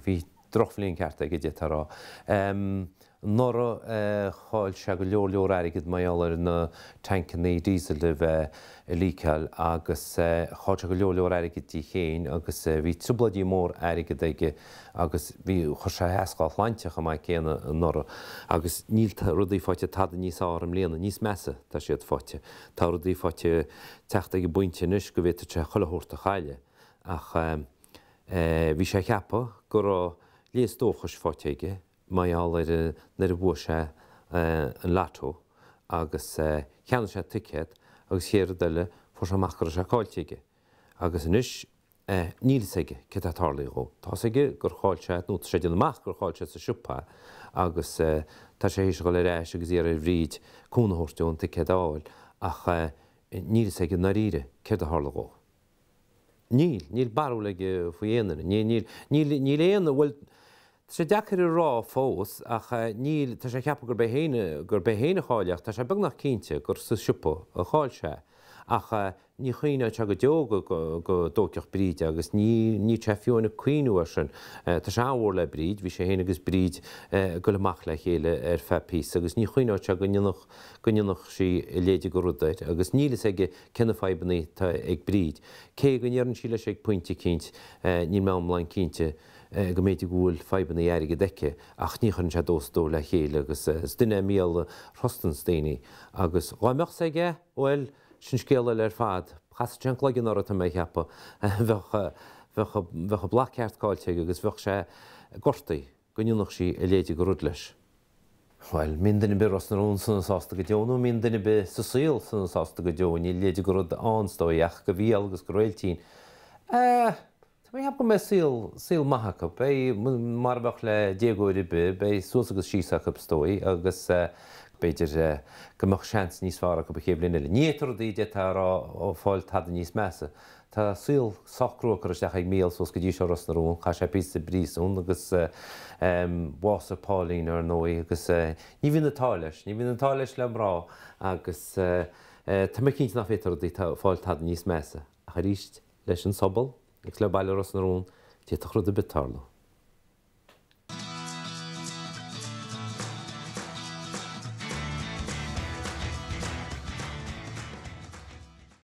hí droflíonn cearta go dtí rá. Nora cháil se go leor airgid maiall na tancannaí díosel le bheith líceal agus cháil se go leor airgid tí chéin agus bhí trubladí mór airgid aige agus bhí chu sé heascáil láinteach a mai céanna nora agus níl rudaí fáte tada níos ám léana níos measa tá siad fáte. Tá rudaí fáte teachta go buinte nuis go bhfuil se chulathúirta chaile ach bhí sé cheappa gur líos dóchas fáte aige maiall nar a bhua sé an látó agus cheanna sé ticéad agus chéad deile fuair amachchar sé cáilteige. Agus inis níl aige ce tálaí go. Tá aige gur cháilte nó sé deanna amach gur cháilte sa siúpa agus tá sé hís go le réis agus ar bhríd cúnathirirtún ticéad áil ach níl aige na ríre ce thála go. Níl barú le faoi dhéanana, níl éana bhfuil sé dechar rá fós ach níl tá sé ceappa gur béhéine cháileach, tá sé beagnach cínte gur sa siúpa a cháil sé ach ní chuoine te go deoga go dóceach bríd agus ní te fiúna cuiinú sin tá sé áhór le bríd, bhí sé héana agus bríd go leach le chéile ar fepí agus ní chuoine te gonneach sí léide go rudaid agus nílas aige cinna febannaí tá ag bríd. Cé go nnéarann sí leis ag pointí cinint ní mém lein cínte go méidir gúil febanna airige deice ach níchann sé dóstó le chéile agus duine míal Rostansteini agus gáimeach aige bhfuil sin scéala ar fad chas tean leigin ára mé cheappa bheitcha blachceart cáilte agus bheh sé gortaí go nniuach sí a léide go rud leis. Bhil min duine be Rosnarún sanna sásta go deonú, min duine be sa síl sanna sásta go deon, í léide go rud anstóíach go bhí agus go réiltíín. Tá mé heb go mé síl maithacha, bé mar bheith le déagóirí bé suas agus síoach stóí agus beidir gomach seans níos fearra go chéh bliine le nítar díide tá rá fáil tada níos measa. Tá síl sacrúchar isteach ag míl sos go dtí seo Rosnarún, cha sé pí brísún agus bhása Paulín ar nóí agus ní bhíon atá leis le rá agus tá mé cinnte nach fétar dí fáil tada níos measa a ríist leis an sobal ag le bailile Rosnarún tí a chruda bitarla.